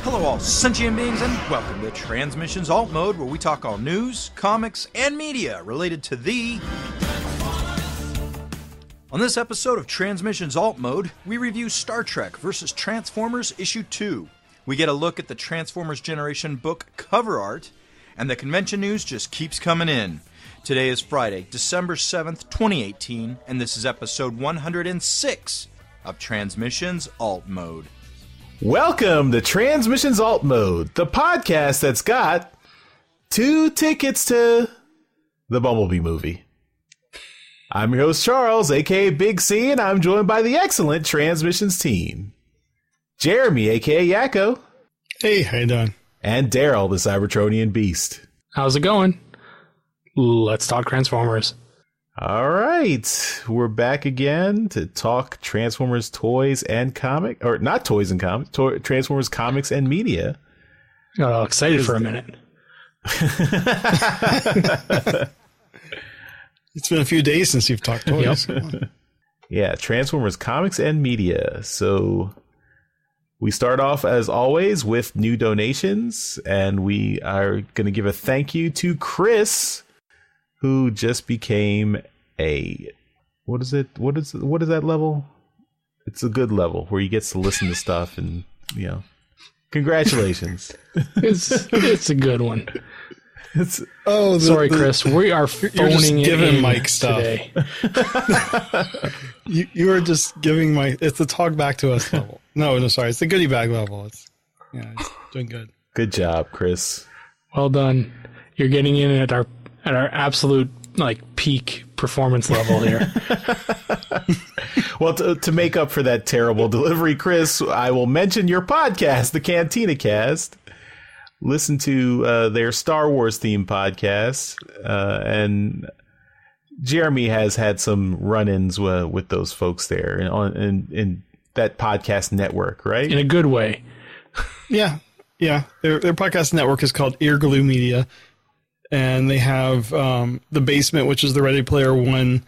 Hello all sentient beings and welcome to Transmissions Alt Mode, where we talk all news, comics, and media related to the... On this episode of Transmissions Alt Mode, we review Star Trek vs. Transformers Issue 2. We get a look at the Transformers Generation book cover art, and the convention news just keeps coming in. Today is Friday, December 7th, 2018, and this is episode 106 of Transmissions Alt Mode. Welcome to Transmissions Alt Mode, the podcast that's got 2 tickets to the Bumblebee movie. I'm your host, Charles, aka Big C, and I'm joined by the excellent Transmissions team. Jeremy, aka Yakko. Hey, how you doing? And Daryl, the Cybertronian Beast. How's it going? Let's talk Transformers. All right, we're back again to talk Transformers toys and comic, or not toys and comics, Transformers comics and media. Got all excited for a minute. It's been a few days since you've talked toys. Yep. Yeah, Transformers comics and media. So we start off, as always, with new donations, and we are going to give a thank you to Chris, who just became a, what is that level? It's a good level where he gets to listen to stuff and, you know, congratulations. It's a good one. Sorry, Chris. We are phoning it in Mike stuff today. you are just giving Mike. It's the talk back to us level. No, sorry. It's the goodie bag level. It's doing good. Good job, Chris. Well done. You're getting in at our absolute peak performance level here. Well, to make up for that terrible delivery, Chris, I will mention your podcast, the Cantina Cast. Listen to their Star Wars themed podcast, and Jeremy has had some run-ins with those folks there in that podcast network, right? In a good way. Yeah. Their podcast network is called Earglue Media. And they have The Basement, which is the Ready Player One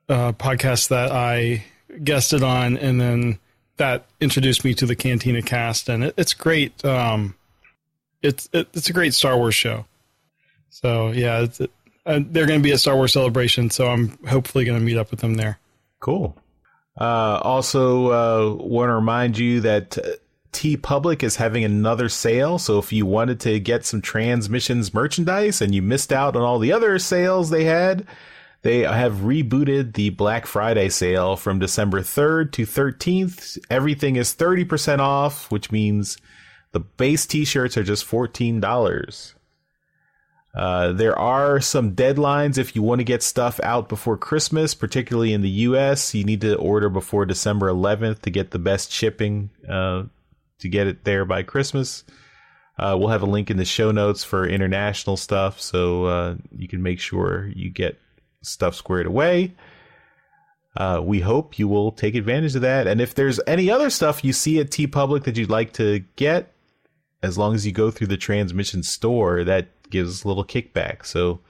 podcast that I guested on, and then that introduced me to the Cantina Cast, and it's great. It's a great Star Wars show. So yeah, they're going to be at Star Wars Celebration, so I'm hopefully going to meet up with them there. Cool. Also, want to remind you that TeePublic is having another sale, so if you wanted to get some Transmissions merchandise and you missed out on all the other sales they have rebooted the Black Friday sale from December 3rd to 13th. Everything is 30% off, which means the base t-shirts are just $14. There are some deadlines if you want to get stuff out before Christmas, particularly in the US. You need to order before December 11th to get the best shipping to get it there by Christmas. We'll have a link in the show notes for international stuff, so you can make sure you get stuff squared away. We hope you will take advantage of that. And if there's any other stuff you see at TeePublic that you'd like to get, as long as you go through the Transmission store, that gives us a little kickback. So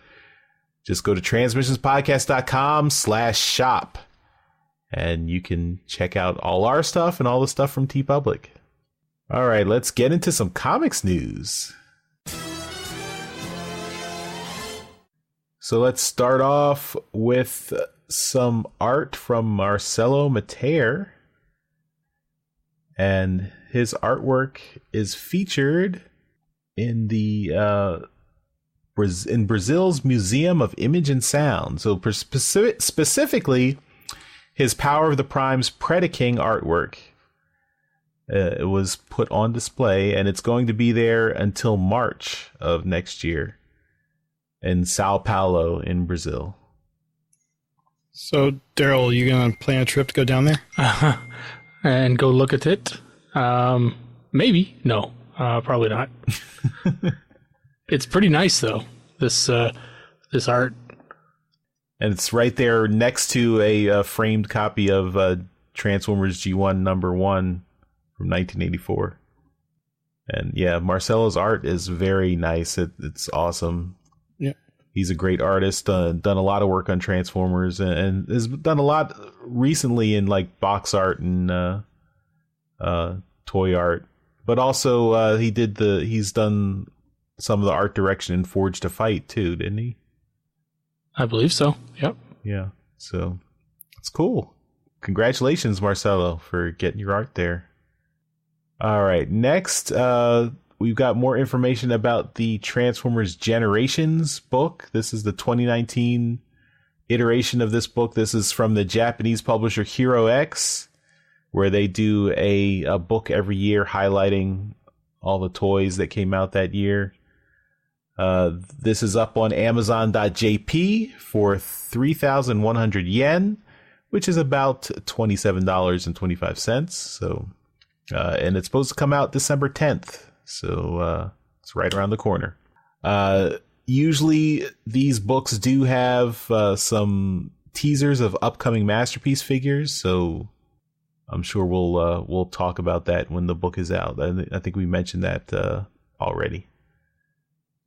just go to transmissionspodcast.com/shop and you can check out all our stuff and all the stuff from TeePublic. All right, let's get into some comics news. So let's start off with some art from Marcelo Mater. And his artwork is featured in the in Brazil's Museum of Image and Sound. So specifically, his Power of the Prime's Predaking artwork. It was put on display, and it's going to be there until March of next year in Sao Paulo in Brazil. So, Daryl, you going to plan a trip to go down there? And go look at it? Maybe. No, probably not. It's pretty nice, though, this art. And it's right there next to a framed copy of Transformers G1 #1 from 1984. And yeah, Marcelo's art is very nice. It's awesome. Yeah, he's a great artist. Done a lot of work on Transformers, and has done a lot recently in box art and toy art But also, he's done some of the art direction in Forged to Fight too, didn't he? I believe so. Yep. Yeah. So it's cool. Congratulations, Marcelo, for getting your art there. All right. Next, we've got more information about the Transformers Generations book. This is the 2019 iteration of this book. This is from the Japanese publisher Hero X, where they do a book every year highlighting all the toys that came out that year. This is up on Amazon.jp for 3,100 yen, which is about $27.25. So, and it's supposed to come out December 10th. So, it's right around the corner. Usually these books do have some teasers of upcoming Masterpiece figures, so I'm sure we'll talk about that when the book is out. I think we mentioned that already.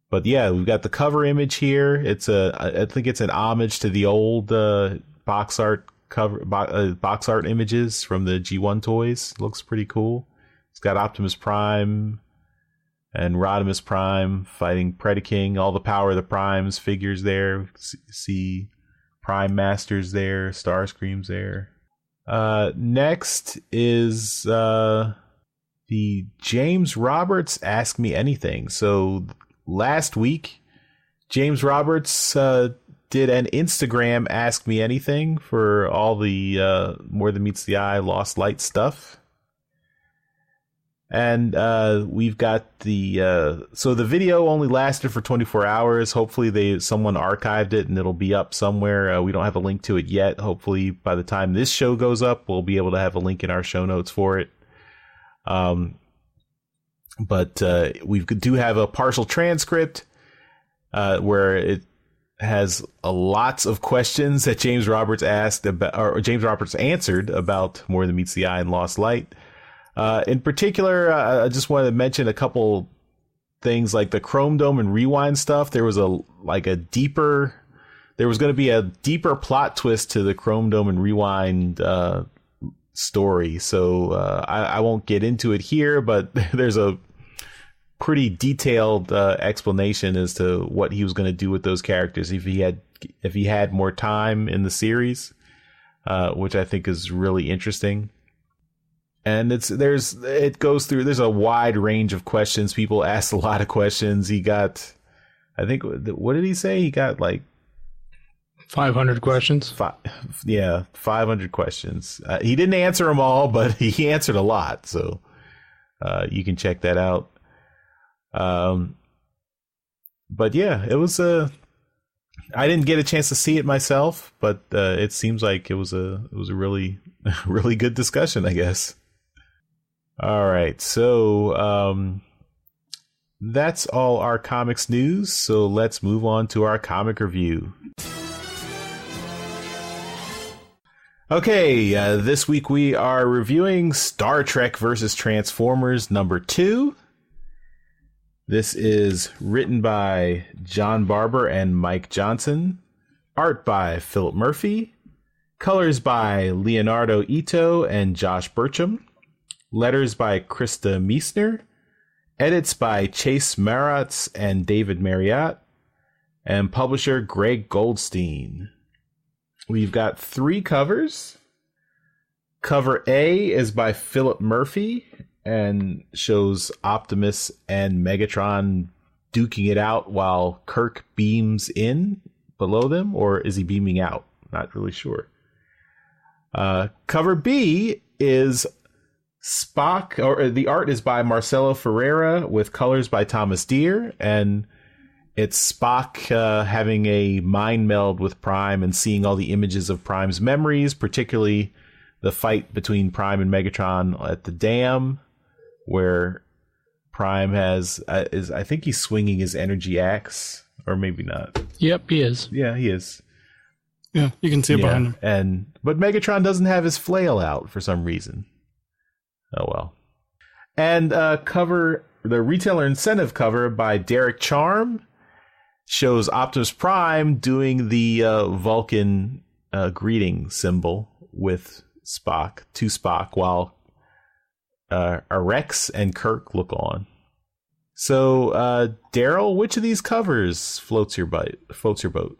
But yeah, we've got the cover image here. I think it's an homage to the old box art images from the G1 toys. Looks pretty cool. It's got Optimus Prime and Rodimus Prime fighting Predaking. All the Power of the Primes figures there. See Prime Masters there. Starscream's there. Next is the James Roberts Ask Me Anything. So last week, James Roberts did an Instagram Ask Me Anything for all the More Than Meets the Eye Lost Light stuff. And we've got so the video only lasted for 24 hours. Hopefully someone archived it and it'll be up somewhere. We don't have a link to it yet. Hopefully by the time this show goes up, we'll be able to have a link in our show notes for it. But we do have a partial transcript where it has lots of questions that James Roberts asked about, or James Roberts answered about More Than Meets the Eye and Lost Light. In particular, I just wanted to mention a couple things like the Chrome Dome and Rewind stuff. There was there was going to be a deeper plot twist to the Chrome Dome and Rewind story. So I won't get into it here, but there's a pretty detailed explanation as to what he was going to do with those characters if he had more time in the series, which I think is really interesting. And it goes through. There's a wide range of questions. People asked a lot of questions. He got, I think, what did he say? He got like 500 questions. 500 questions. He didn't answer them all, but he answered a lot. So you can check that out. But yeah, it was I didn't get a chance to see it myself, but it seems like it was a really really good discussion, I guess. All right, so that's all our comics news. So let's move on to our comic review. Okay, this week we are reviewing Star Trek vs. Transformers #2. This is written by John Barber and Mike Johnson, art by Philip Murphy, colors by Leonardo Ito and Josh Burcham, letters by Krista Meissner, edits by Chase Maratz and David Marriott, and publisher Greg Goldstein. We've got 3 covers. Cover A is by Philip Murphy and shows Optimus and Megatron duking it out while Kirk beams in below them, or is he beaming out? Not really sure. Cover B is Spock, or the art is by Marcelo Ferreira with colors by Thomas Deere, and it's Spock having a mind meld with Prime and seeing all the images of Prime's memories, particularly the fight between Prime and Megatron at the dam, where Prime I think he's swinging his energy axe, or maybe not. Yep, he is. Yeah, he is. Yeah, you can see it behind him. But Megatron doesn't have his flail out for some reason. Oh well. And the retailer incentive cover by Derek Charm shows Optimus Prime doing the Vulcan greeting symbol with Spock, while Rex and Kirk look on. So, Daryl, which of these covers floats your boat?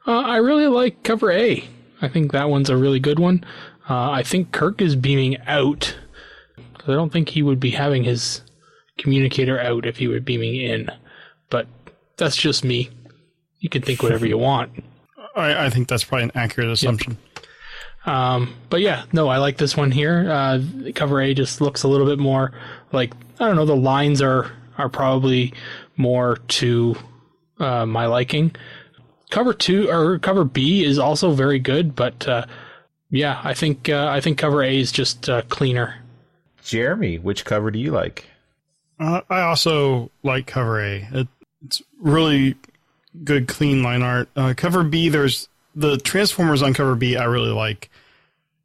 I really like cover A. I think that one's a really good one. I think Kirk is beaming out. I don't think he would be having his communicator out if he were beaming in. But that's just me. You can think whatever you want. I think that's probably an accurate assumption. Yep. But yeah, no, I like this one here. Cover A just looks a little bit more like, I don't know, the lines are probably more to my liking. Cover B is also very good, but yeah, I think cover A is just cleaner. Jeremy, which cover do you like? I also like cover A. It's really good, clean line art. Cover B, there's the Transformers on cover B I really like.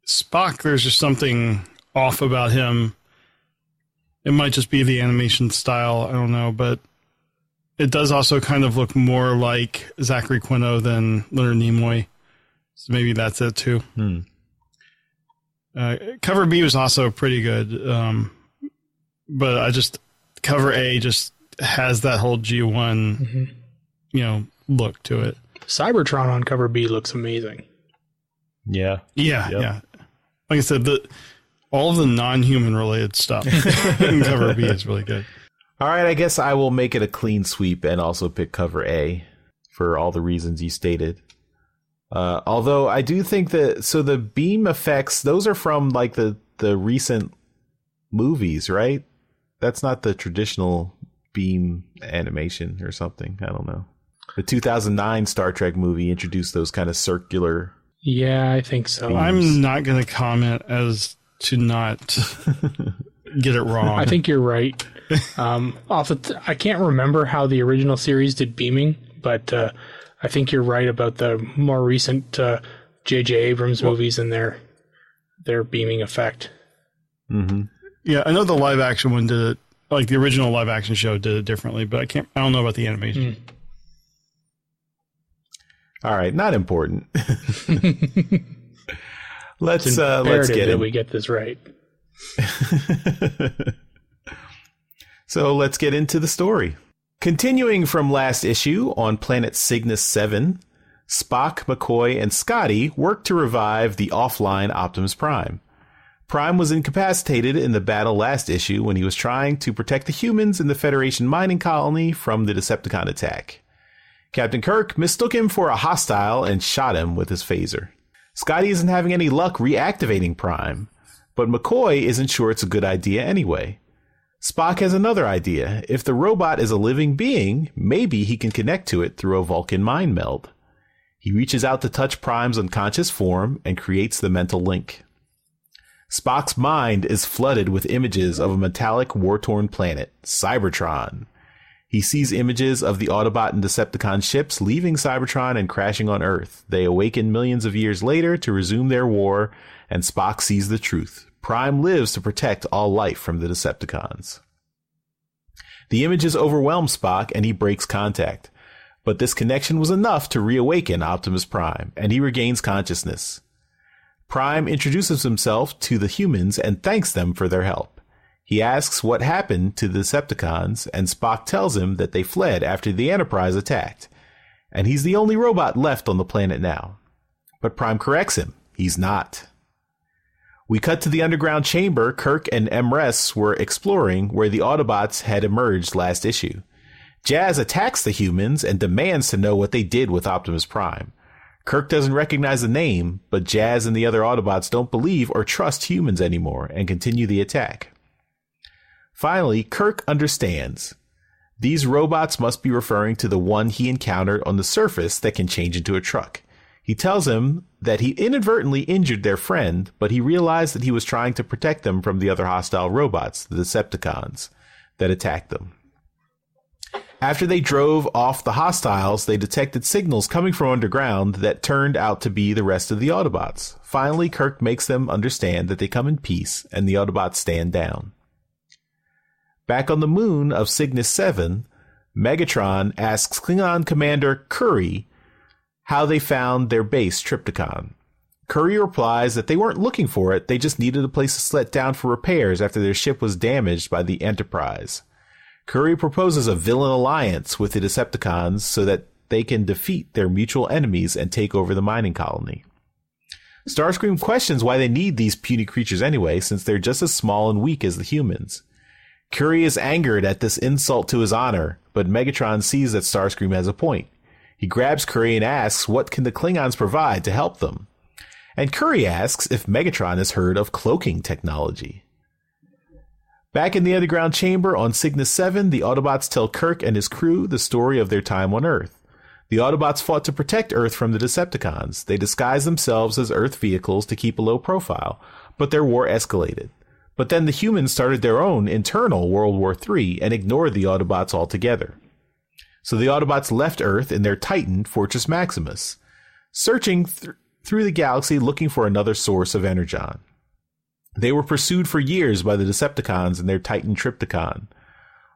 Spock, there's just something off about him. It might just be the animation style, I don't know, but it does also kind of look more like Zachary Quino than Leonard Nimoy. So maybe that's it too. Cover B was also pretty good. But cover A just has that whole G1, look to it. Cybertron on cover B looks amazing. Yeah. Yeah. Like I said, all of the non-human related stuff in cover B is really good. All right, I guess I will make it a clean sweep and also pick cover A for all the reasons you stated. Although I do think the beam effects, those are from like the recent movies, right? That's not the traditional beam animation or something. I don't know. The 2009 Star Trek movie introduced those kind of circular. Yeah, I think so. Beams. I'm not going to comment as to not get it wrong. I think you're right. I can't remember how the original series did beaming, but I think you're right about the more recent J.J. Abrams movies and their beaming effect. Mm-hmm. Yeah, I know the live action one did it, like the original live action show did it differently, but I don't know about the animation. All right, not important. let's get that we get this right. So let's get into the story. Continuing from last issue on planet Cygnus 7, Spock, McCoy, and Scotty work to revive the offline Optimus Prime. Prime was incapacitated in the battle last issue when he was trying to protect the humans in the Federation mining colony from the Decepticon attack. Captain Kirk mistook him for a hostile and shot him with his phaser. Scotty isn't having any luck reactivating Prime, but McCoy isn't sure it's a good idea anyway. Spock has another idea. If the robot is a living being, maybe he can connect to it through a Vulcan mind meld. He reaches out to touch Prime's unconscious form and creates the mental link. Spock's mind is flooded with images of a metallic war-torn planet, Cybertron. He sees images of the Autobot and Decepticon ships leaving Cybertron and crashing on Earth. They awaken millions of years later to resume their war, and Spock sees the truth. Prime lives to protect all life from the Decepticons. The images overwhelm Spock, and he breaks contact. But this connection was enough to reawaken Optimus Prime, and he regains consciousness. Prime introduces himself to the humans and thanks them for their help. He asks what happened to the Decepticons, and Spock tells him that they fled after the Enterprise attacked, and he's the only robot left on the planet now. But Prime corrects him. He's not. We cut to the underground chamber Kirk and MRS were exploring, where the Autobots had emerged last issue. Jazz attacks the humans and demands to know what they did with Optimus Prime. Kirk doesn't recognize the name, but Jazz and the other Autobots don't believe or trust humans anymore and continue the attack. Finally, Kirk understands. These robots must be referring to the one he encountered on the surface that can change into a truck. He tells him that he inadvertently injured their friend, but he realized that he was trying to protect them from the other hostile robots, the Decepticons, that attacked them. After they drove off the hostiles, they detected signals coming from underground that turned out to be the rest of the Autobots. Finally, Kirk makes them understand that they come in peace, and the Autobots stand down. Back on the moon of Cygnus 7, Megatron asks Klingon Commander Curry how they found their base Triptychon. Curry replies that they weren't looking for it, they just needed a place to set down for repairs after their ship was damaged by the Enterprise. Curry proposes a villain alliance with the Decepticons so that they can defeat their mutual enemies and take over the mining colony. Starscream questions why they need these puny creatures anyway, since they're just as small and weak as the humans. Curry is angered at this insult to his honor, but Megatron sees that Starscream has a point. He grabs Curry and asks what can the Klingons provide to help them. And Curry asks if Megatron has heard of cloaking technology. Back in the underground chamber on Cygnus 7, the Autobots tell Kirk and his crew the story of their time on Earth. The Autobots fought to protect Earth from the Decepticons. They disguised themselves as Earth vehicles to keep a low profile, but their war escalated. But then the humans started their own internal World War III and ignored the Autobots altogether. So the Autobots left Earth in their Titan, Fortress Maximus, searching through the galaxy looking for another source of energon. They were pursued for years by the Decepticons and their Titan Triptychon.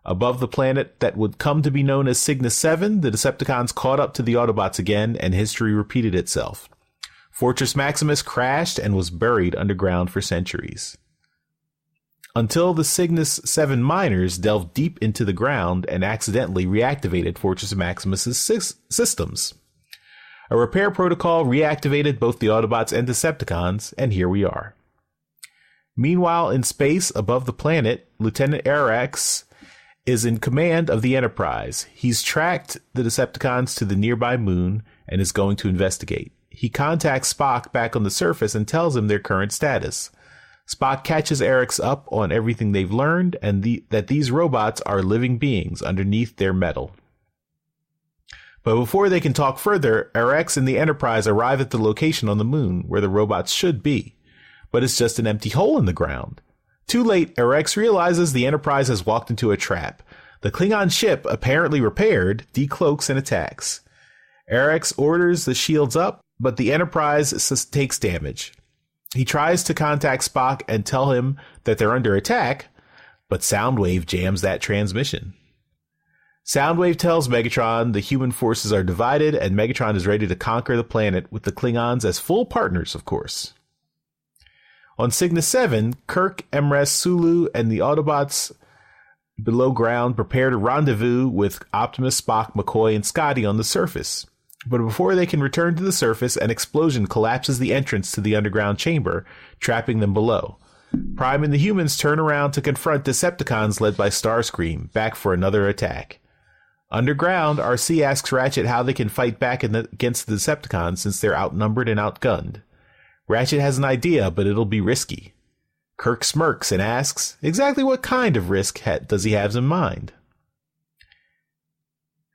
Above the planet that would come to be known as Cygnus 7, the Decepticons caught up to the Autobots again, and history repeated itself. Fortress Maximus crashed and was buried underground for centuries. Until the Cygnus 7 miners delved deep into the ground and accidentally reactivated Fortress Maximus's systems. A repair protocol reactivated both the Autobots and Decepticons, and here we are. Meanwhile, in space above the planet, Lieutenant Arax is in command of the Enterprise. He's tracked the Decepticons to the nearby moon and is going to investigate. He contacts Spock back on the surface and tells him their current status. Spock catches Arax up on everything they've learned and that these robots are living beings underneath their metal. But before they can talk further, Arax and the Enterprise arrive at the location on the moon where the robots should be. But it's just an empty hole in the ground. Too late, Arax realizes the Enterprise has walked into a trap. The Klingon ship, apparently repaired, decloaks and attacks. Arax orders the shields up, but the Enterprise takes damage. He tries to contact Spock and tell him that they're under attack, but Soundwave jams that transmission. Soundwave tells Megatron the human forces are divided and Megatron is ready to conquer the planet with the Klingons as full partners, of course. On Cygnus 7, Kirk, Emrys, Sulu, and the Autobots below ground prepare to rendezvous with Optimus, Spock, McCoy, and Scotty on the surface. But before they can return to the surface, an explosion collapses the entrance to the underground chamber, trapping them below. Prime and the humans turn around to confront Decepticons led by Starscream, back for another attack. Underground, RC asks Ratchet how they can fight back against the Decepticons since they're outnumbered and outgunned. Ratchet has an idea, but it'll be risky. Kirk smirks and asks, exactly what kind of risk does he have in mind?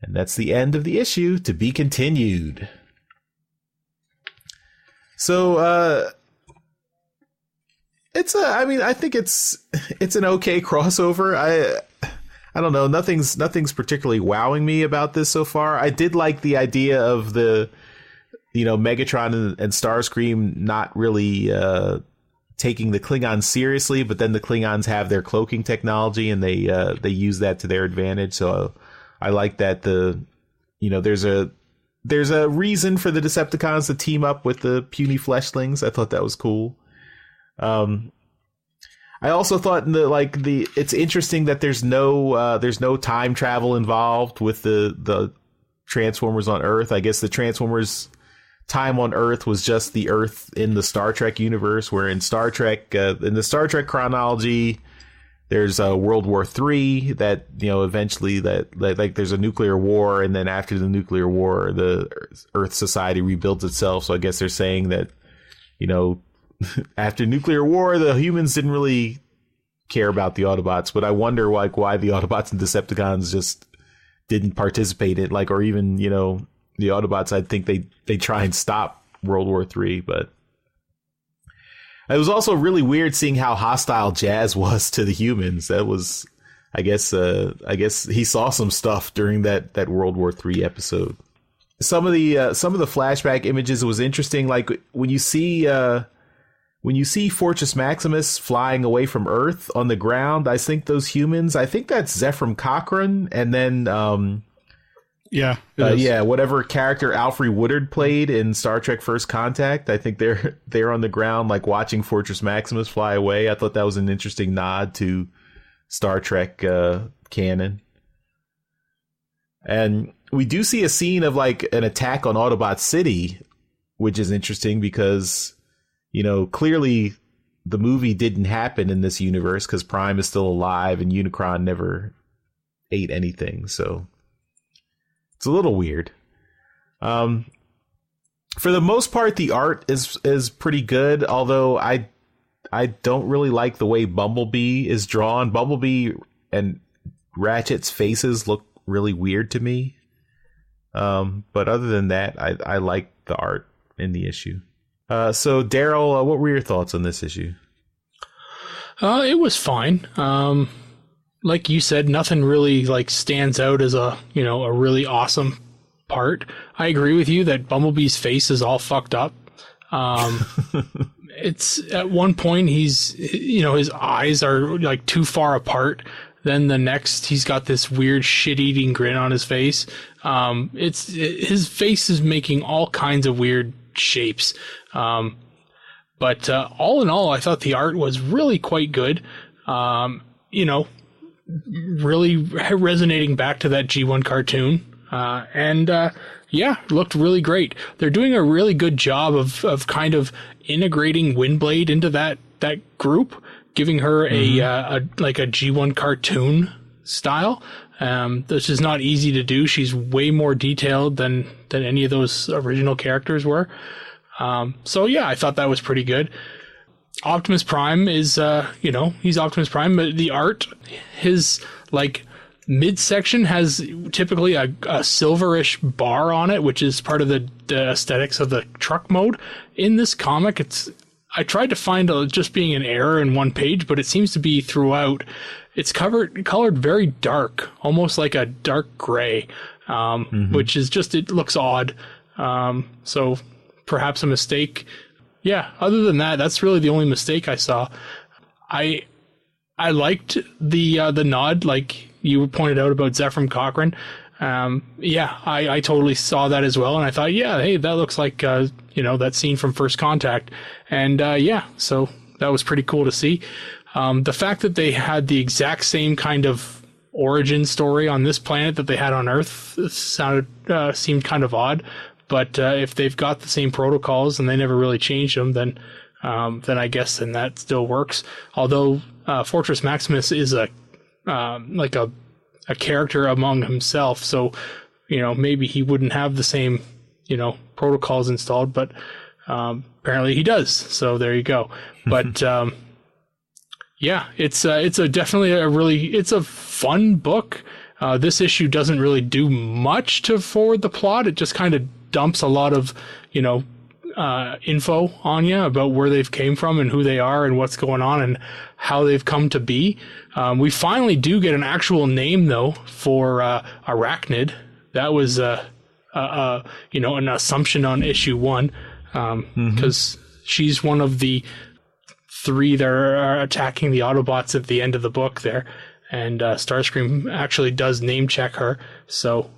And that's the end of the issue. To be continued. So, I think it's an okay crossover. I don't know. Nothing's particularly wowing me about this so far. I did like the idea of the, Megatron and Starscream not really taking the Klingons seriously, but then the Klingons have their cloaking technology and they use that to their advantage. So I like that there's a reason for the Decepticons to team up with the puny fleshlings. I thought that was cool. I also thought it's interesting that there's no time travel involved with the Transformers on Earth. I guess the Transformers time on Earth was just the Earth in the Star Trek universe, where in Star Trek, in the Star Trek chronology, there's a World War III that, eventually that there's a nuclear war. And then after the nuclear war, the Earth society rebuilds itself. So I guess they're saying that, after nuclear war, the humans didn't really care about the Autobots. But I wonder why the Autobots and Decepticons just didn't participate in or even, the Autobots, I think they try and stop World War III, but it was also really weird seeing how hostile Jazz was to the humans. That was, I guess he saw some stuff during that World War III episode. Some of the flashback images was interesting. Like when you see Fortress Maximus flying away from Earth on the ground, I think that's Zephram Cochrane, and then Yeah. It is. Yeah, whatever character Alfre Woodard played in Star Trek First Contact, I think they're on the ground like watching Fortress Maximus fly away. I thought that was an interesting nod to Star Trek canon. And we do see a scene of like an attack on Autobot City, which is interesting because, you know, clearly the movie didn't happen in this universe because Prime is still alive and Unicron never ate anything. So it's a little weird. For the most part, the art is pretty good, although I don't really like the way Bumblebee is drawn. Bumblebee and Ratchet's faces look really weird to me. But other than that, I like the art in the issue. So Daryl, what were your thoughts on this issue? It was fine. Like you said, nothing really like stands out as a really awesome part. I agree with you that Bumblebee's face is all fucked up. It's at one point his eyes are like too far apart. Then the next, he's got this weird shit-eating grin on his face. His face is making all kinds of weird shapes. But all in all, I thought the art was really quite good. Really resonating back to that G1 cartoon. Looked really great. They're doing a really good job of kind of integrating Windblade into that group, giving her a G1 cartoon style. This is not easy to do. She's way more detailed than any of those original characters were. I thought that was pretty good. Optimus Prime is, he's Optimus Prime, but the art, his midsection has typically a silverish bar on it, which is part of the aesthetics of the truck mode. In this comic, I tried to find just being an error in one page, but it seems to be throughout. It's colored very dark, almost like a dark gray, which is it looks odd. So perhaps a mistake. Yeah, other than that, that's really the only mistake I saw. I liked the nod, like you pointed out about Zephram Cochrane. I totally saw that as well, and I thought, hey, that looks like that scene from First Contact, and so that was pretty cool to see. The fact that they had the exact same kind of origin story on this planet that they had on Earth seemed kind of odd. But if they've got the same protocols and they never really changed them, then I guess that still works. Although Fortress Maximus is a character among himself, so maybe he wouldn't have the same protocols installed, but apparently he does. So there you go. But it's a fun book. This issue doesn't really do much to forward the plot. It just kind of dumps a lot of, info on you about where they've came from and who they are and what's going on and how they've come to be. We finally do get an actual name though for Arachnid. That was an assumption on issue 1 because she's one of the 3 that are attacking the Autobots at the end of the book there. And Starscream actually does name check her, so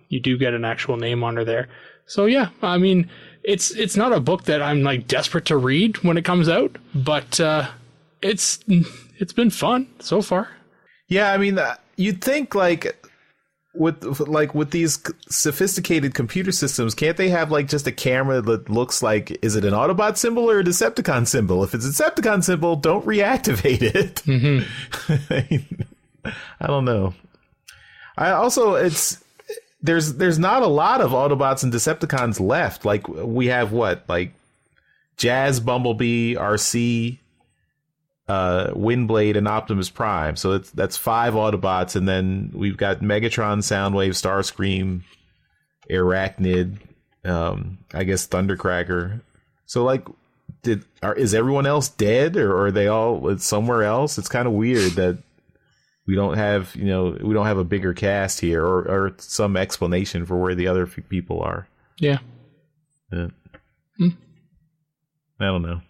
you do get an actual name on her there. So I mean, it's not a book that I'm desperate to read when it comes out, but it's been fun so far. Yeah, I mean, you'd think with these sophisticated computer systems, can't they have just a camera that looks like, is it an Autobot symbol or a Decepticon symbol? If it's a Decepticon symbol, don't reactivate it. Mm-hmm. I don't know. There's not a lot of Autobots and Decepticons left. We have Jazz, Bumblebee, RC, Windblade, and Optimus Prime. So that's 5 Autobots, and then we've got Megatron, Soundwave, Starscream, Arachnid, I guess Thundercracker. So is everyone else dead, or are they all somewhere else? It's kind of weird that we don't have a bigger cast here or some explanation for where the other people are. Yeah. I don't know.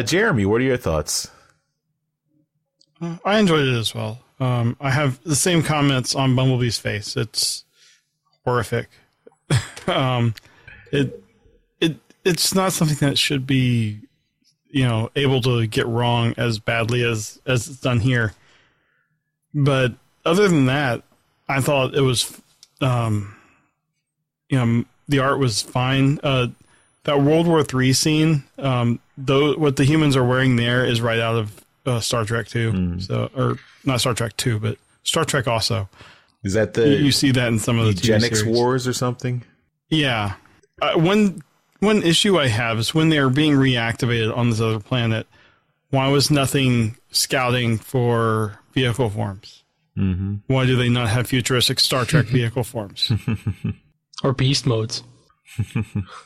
Jeremy, what are your thoughts? I enjoyed it as well. I have the same comments on Bumblebee's face. It's horrific. It's not something that should be, able to get wrong as badly as it's done here. But other than that, I thought it was, the art was fine. That World War III scene, what the humans are wearing there is right out of Star Trek 2. So, or not Star Trek 2, but Star Trek also. Is that you see that in some of the Eugenics Wars or something? Yeah. One issue I have is when they're being reactivated on this other planet, why was nothing scouting for vehicle forms? Mm-hmm. Why do they not have futuristic Star Trek vehicle forms? Or beast modes.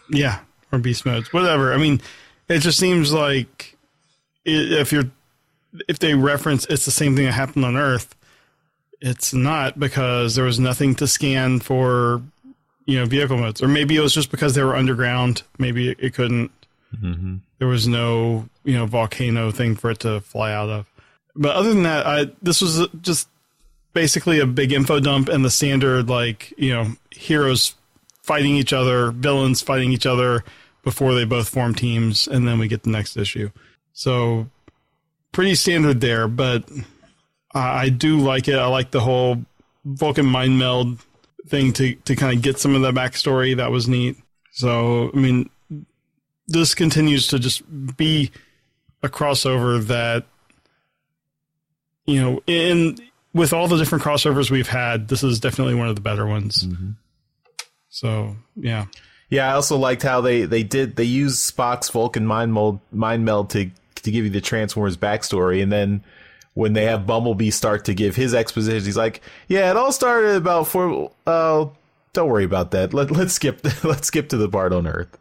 Yeah, or beast modes. Whatever. I mean, it just seems like if they reference it's the same thing that happened on Earth, it's not, because there was nothing to scan for, vehicle modes. Or maybe it was just because they were underground. Maybe it couldn't. Mm-hmm. There was no, volcano thing for it to fly out of. But other than that, this was just basically a big info dump and the standard, heroes fighting each other, villains fighting each other before they both form teams, and then we get the next issue. So pretty standard there, but I do like it. I like the whole Vulcan mind meld thing to kind of get some of that backstory. That was neat. So, I mean, this continues to just be a crossover that, with all the different crossovers we've had, this is definitely one of the better ones. Mm-hmm. So, yeah. Yeah, I also liked how they used Spock's Vulcan mind meld to give you the Transformers backstory, and then when they have Bumblebee start to give his exposition, he's like, "Yeah, it all started about don't worry about that. Let's skip to the part on Earth."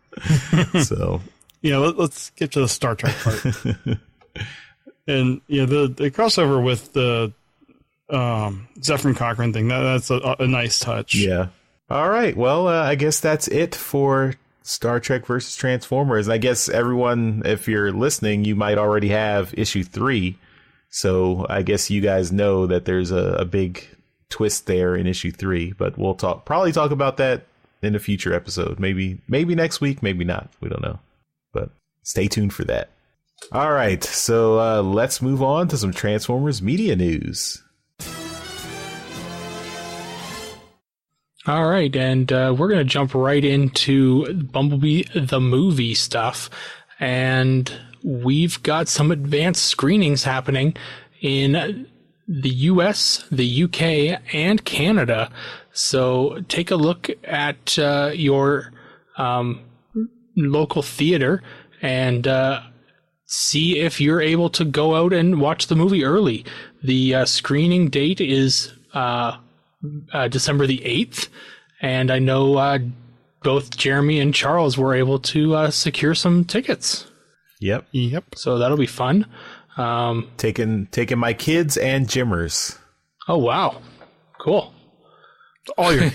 So, yeah, let's skip to the Star Trek part. And the crossover with the Zephyr Cochrane thing, that's a nice touch. Yeah. All right. Well, I guess that's it for Star Trek versus Transformers. I guess everyone, if you're listening, you might already have issue 3. So I guess you guys know that there's a big twist there in issue 3, but we'll probably talk about that in a future episode. Maybe next week, maybe not. We don't know, but stay tuned for that. All right. So let's move on to some Transformers media news. All right, and we're going to jump right into Bumblebee the movie stuff, and we've got some advanced screenings happening in the US, the UK, and Canada. So take a look at your local theater and see if you're able to go out and watch the movie early. The screening date is December the 8th, and I know both Jeremy and Charles were able to secure some tickets. Yep. So that'll be fun. Taking my kids and Jimmers. Oh wow, cool. All your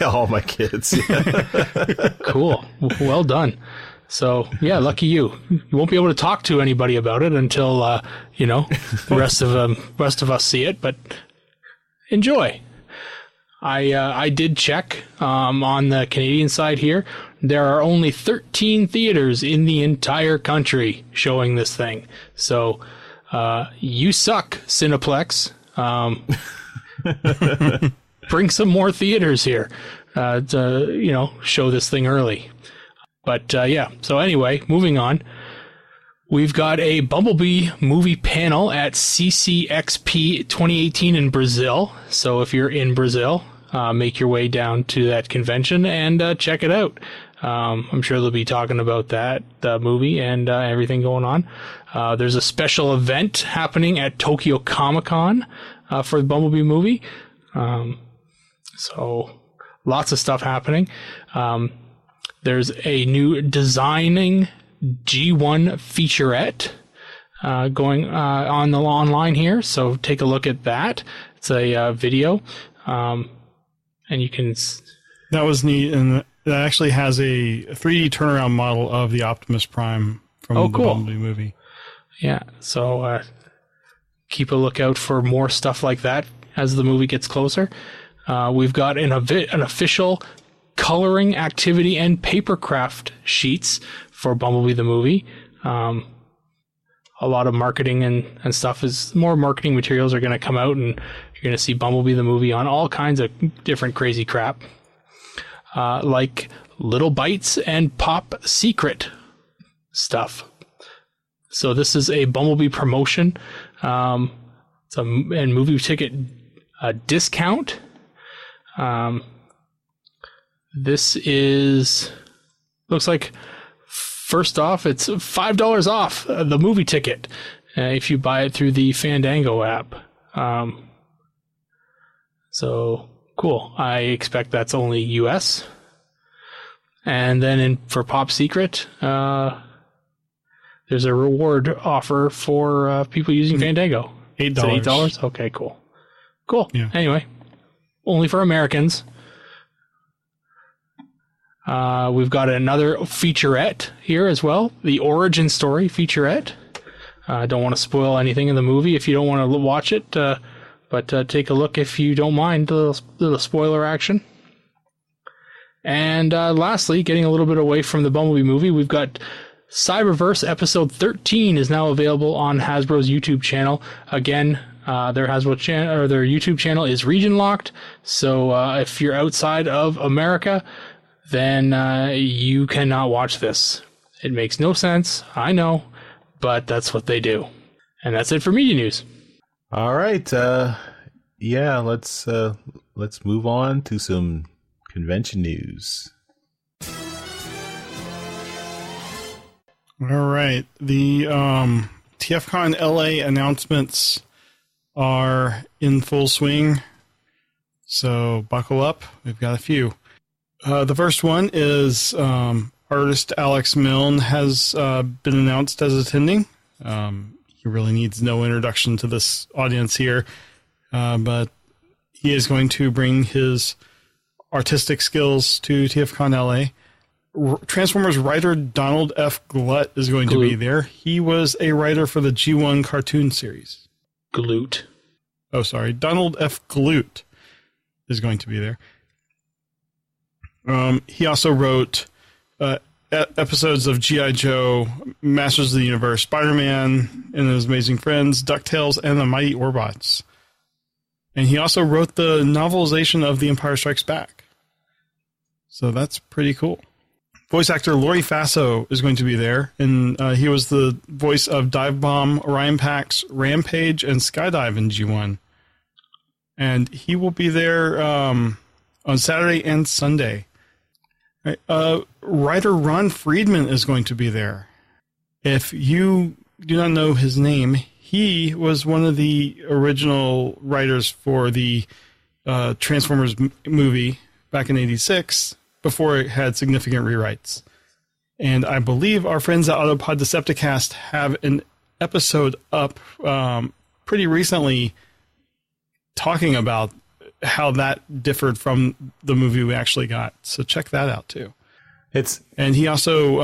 all my kids. Yeah. Cool. Well done. So yeah, lucky you. You won't be able to talk to anybody about it until the rest of us see it. But enjoy. I did check on the Canadian side here. There are only 13 theaters in the entire country showing this thing. So you suck, Cineplex. Bring some more theaters here to show this thing early. But yeah, so anyway, moving on. We've got a Bumblebee movie panel at CCXP 2018 in Brazil. So if you're in Brazil, make your way down to that convention and check it out. I'm sure they'll be talking about that movie and everything going on. There's a special event happening at Tokyo Comic-Con for the Bumblebee movie. So lots of stuff happening. There's a new designing G1 featurette going on the online here, so take a look at that. It's a video, and you can. That was neat, and that actually has a 3D turnaround model of the Optimus Prime from the Bumblebee movie. Yeah, so keep a lookout for more stuff like that as the movie gets closer. We've got an official coloring activity and papercraft sheets for Bumblebee the movie. A lot of marketing and stuff more marketing materials are going to come out, and you're going to see Bumblebee the movie on all kinds of different crazy crap, like Little Bites and Pop Secret stuff. So this is a Bumblebee promotion. It's a movie ticket discount. This looks like, first off, it's $5 off the movie ticket if you buy it through the Fandango app. So cool. I expect that's only US. And then for Pop Secret, there's a reward offer for people using Fandango. $8. $8? Okay, cool. Cool. Yeah. Anyway, only for Americans. We've got another featurette here as well, the origin story featurette. I don't want to spoil anything in the movie if you don't want to watch it, but take a look if you don't mind the spoiler action. And lastly, getting a little bit away from the Bumblebee movie, we've got Cyberverse episode 13 is now available on Hasbro's YouTube channel. Again, their Hasbro channel or their YouTube channel is region locked, so if you're outside of America, then you cannot watch this. It makes no sense, I know, but that's what they do. And that's it for media news. All right, yeah, let's move on to some convention news. All right, the TFcon L.A. announcements are in full swing, so buckle up. We've got a few. The first one is artist Alex Milne has been announced as attending. He really needs no introduction to this audience here, but he is going to bring his artistic skills to TFcon L.A. Transformers writer Donald F. Glut is going to be there. He was a writer for the G1 cartoon series. Glut. Oh, sorry. Donald F. Glut is going to be there. He also wrote episodes of G.I. Joe, Masters of the Universe, Spider-Man and His Amazing Friends, DuckTales, and the Mighty Orbots. And he also wrote the novelization of The Empire Strikes Back. So that's pretty cool. Voice actor Lori Faso is going to be there, and he was the voice of Dive Bomb, Orion Pax, Rampage, and Skydive in G1. And he will be there on Saturday and Sunday. Writer Ron Friedman is going to be there. If you do not know his name, he was one of the original writers for the Transformers movie back in '86, before it had significant rewrites. And I believe our friends at Autopod Decepticast have an episode up pretty recently talking about how that differed from the movie we actually got. So check that out too. And he also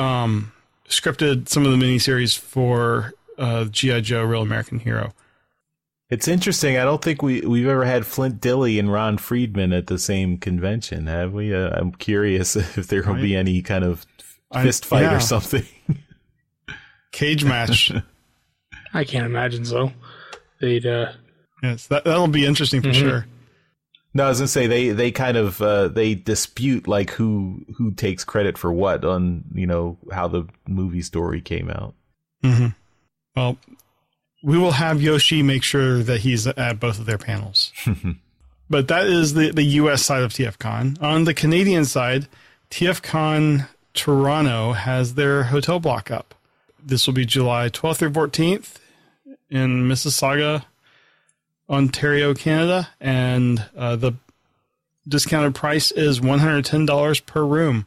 scripted some of the miniseries for G.I. Joe Real American Hero. It's interesting. I don't think we've ever had Flint Dilley and Ron Friedman at the same convention, have we? I'm curious if there will be any kind of fist fight or something. Cage match. I can't imagine so. They'd yes, that'll be interesting for sure. No, I was gonna say they kind of they dispute like who takes credit for what on how the movie story came out. Mm-hmm. Well, we will have Yoshi make sure that he's at both of their panels. But that is the U.S. side of TFCon. On the Canadian side, TFCon Toronto has their hotel block up. This will be July 12th through 14th in Mississauga, Ontario, Canada. And the discounted price is $110 per room.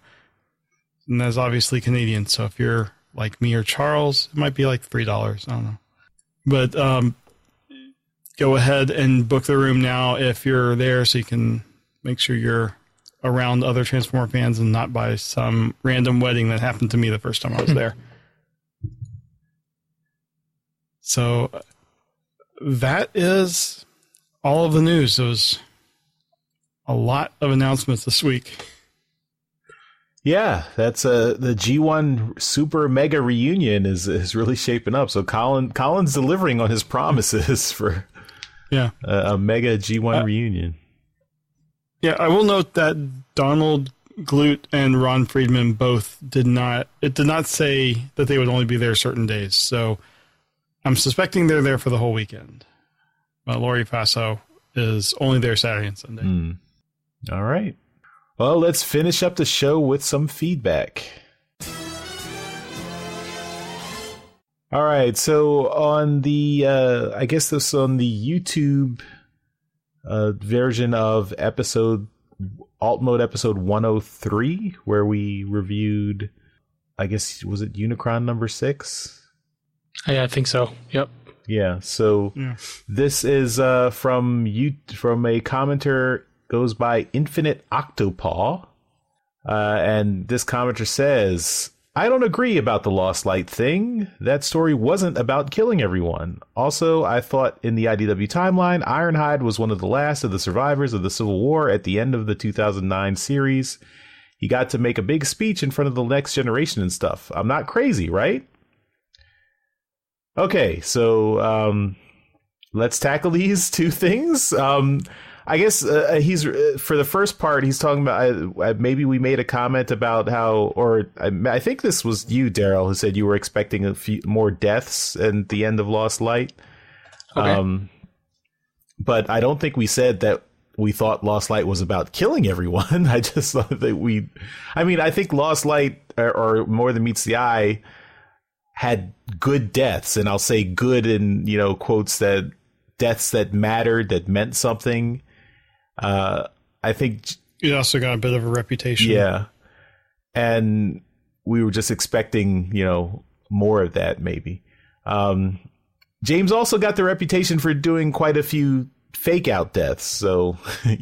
And that's obviously Canadian. So if you're like me or Charles, it might be like $3. I don't know. But go ahead and book the room now if you're there, so you can make sure you're around other Transformer fans and not by some random wedding that happened to me the first time I was there. So that is all of the news. There was a lot of announcements this week. Yeah, that's the G1 Super Mega Reunion is really shaping up. So Colin's delivering on his promises for a Mega G1 reunion. Yeah, I will note that Donald Glut and Ron Friedman both did not say that they would only be there certain days. So I'm suspecting they're there for the whole weekend. But Lori Faso is only there Saturday and Sunday. All right. Well, let's finish up the show with some feedback. All right. So on the, I guess this is on the YouTube version of Alt Mode episode 103, where we reviewed, I guess, was it Unicron number 6? Yeah, I think so. Yep. Yeah. So this is from a commenter, goes by Infinite Octopaw, and this commenter says, I don't agree about the Lost Light thing. That story wasn't about killing everyone. Also, I thought in the IDW timeline, Ironhide was one of the last of the survivors of the Civil War at the end of the 2009 series. He got to make a big speech in front of the next generation and stuff. I'm not crazy, right? Okay, so let's tackle these two things. I guess he's for the first part, he's talking about maybe we made a comment about how, or I think this was you, Daryl, who said you were expecting a few more deaths at the end of Lost Light. Okay. But I don't think we said that we thought Lost Light was about killing everyone. I just thought that I think Lost Light or More Than Meets the Eye had good deaths, and I'll say good in, quotes, that deaths that mattered, that meant something. I think it also got a bit of a reputation. Yeah. And we were just expecting, more of that maybe. James also got the reputation for doing quite a few fake out deaths. So, I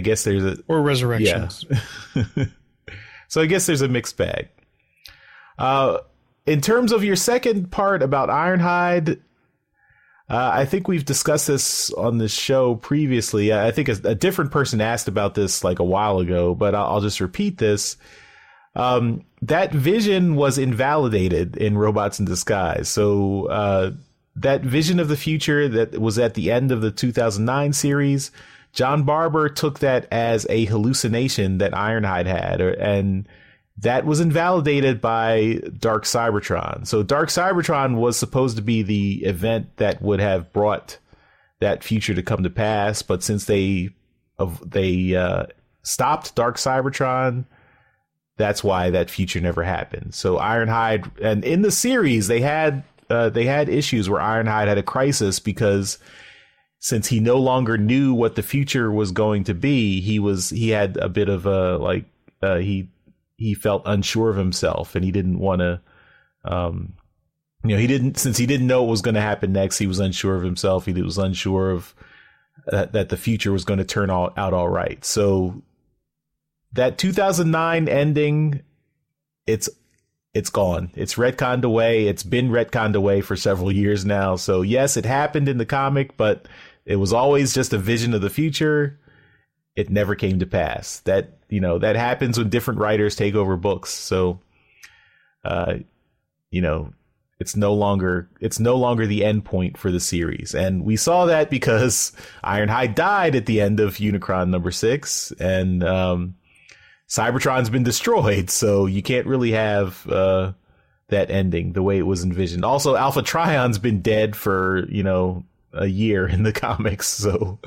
guess there's or resurrections. Yeah. So I guess there's a mixed bag. In terms of your second part about Ironhide, I think we've discussed this on the show previously. I think a different person asked about this like a while ago, but I'll just repeat this. That vision was invalidated in Robots in Disguise. So that vision of the future that was at the end of the 2009 series, John Barber took that as a hallucination that Ironhide had, and that was invalidated by Dark Cybertron. So Dark Cybertron was supposed to be the event that would have brought that future to come to pass. But since they stopped Dark Cybertron, that's why that future never happened. So Ironhide, and in the series, they had issues where Ironhide had a crisis because since he no longer knew what the future was going to be, he had a bit of a he felt unsure of himself, and he didn't want to, since he didn't know what was going to happen next, he was unsure of himself. He was unsure of that the future was going to turn out all right. So that 2009 ending, it's gone. It's retconned away. It's been retconned away for several years now. So yes, it happened in the comic, but it was always just a vision of the future. It never came to pass. That happens when different writers take over books. So, it's no longer the end point for the series. And we saw that because Ironhide died at the end of Unicron number 6, and Cybertron's been destroyed. So you can't really have that ending the way it was envisioned. Also, Alpha Trion's been dead for, a year in the comics. So,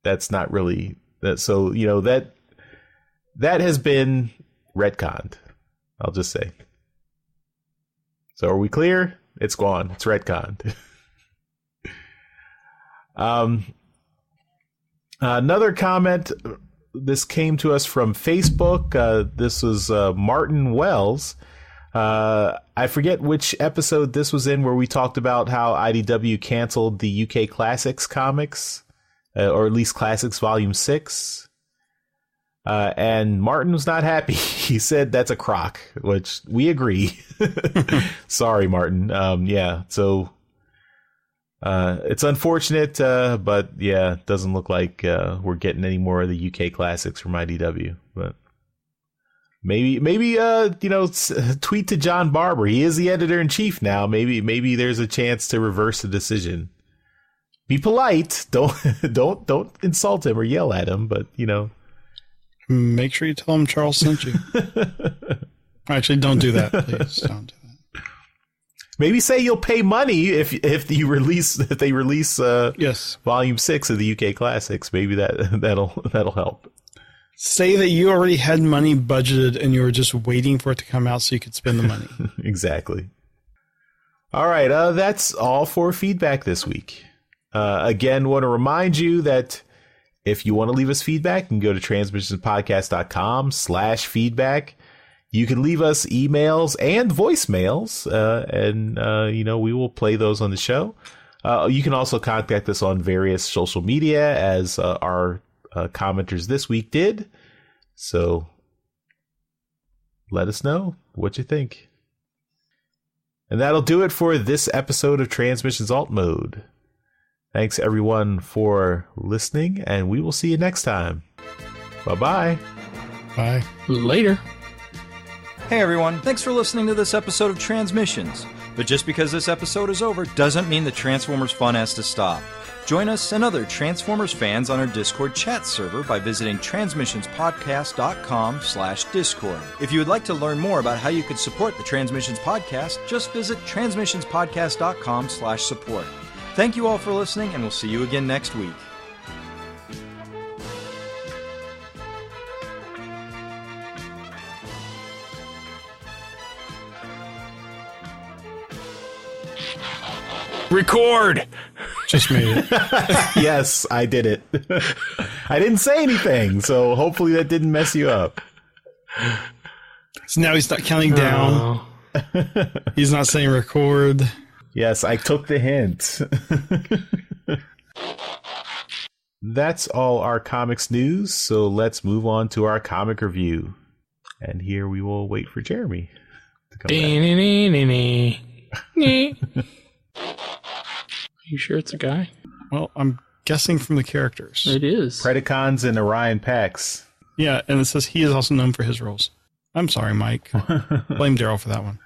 that's not really that. So, that has been retconned. I'll just say. So are we clear? It's gone. It's retconned. Another comment. This came to us from Facebook. This was Martin Wells. I forget which episode this was in where we talked about how IDW canceled the UK Classics comics. Or at least Classics Volume 6. And Martin was not happy. He said that's a crock, which we agree. Sorry, Martin. So it's unfortunate, but yeah, it doesn't look like we're getting any more of the UK classics from IDW. But maybe tweet to John Barber. He is the editor-in-chief now. Maybe there's a chance to reverse the decision. Be polite. Don't insult him or yell at him, but make sure you tell him Charles sent you. Actually, don't do that, please. Don't do that. Maybe say you'll pay money if they release yes, Volume 6 of the UK Classics. Maybe that'll help. Say that you already had money budgeted and you were just waiting for it to come out so you could spend the money. Exactly. All right, that's all for feedback this week. Again, want to remind you that if you want to leave us feedback, you can go to transmissionspodcast.com/feedback. You can leave us emails and voicemails, and we will play those on the show. You can also contact us on various social media, as our commenters this week did. So let us know what you think. And that'll do it for this episode of Transmissions Alt Mode. Thanks, everyone, for listening, and we will see you next time. Bye-bye. Bye. Later. Hey, everyone. Thanks for listening to this episode of Transmissions. But just because this episode is over doesn't mean the Transformers fun has to stop. Join us and other Transformers fans on our Discord chat server by visiting transmissionspodcast.com/discord. If you would like to learn more about how you could support the Transmissions Podcast, just visit transmissionspodcast.com/support. Thank you all for listening, and we'll see you again next week. Record! Just made it. Yes, I did it. I didn't say anything, so hopefully that didn't mess you up. So now he's not counting down. He's not saying record. Yes, I took the hint. That's all our comics news, so let's move on to our comic review. And here we will wait for Jeremy to come back. Are you sure it's a guy? Well, I'm guessing from the characters. It is. Predacons and Orion Pax. Yeah, and it says he is also known for his roles. I'm sorry, Mike. Blame Daryl for that one.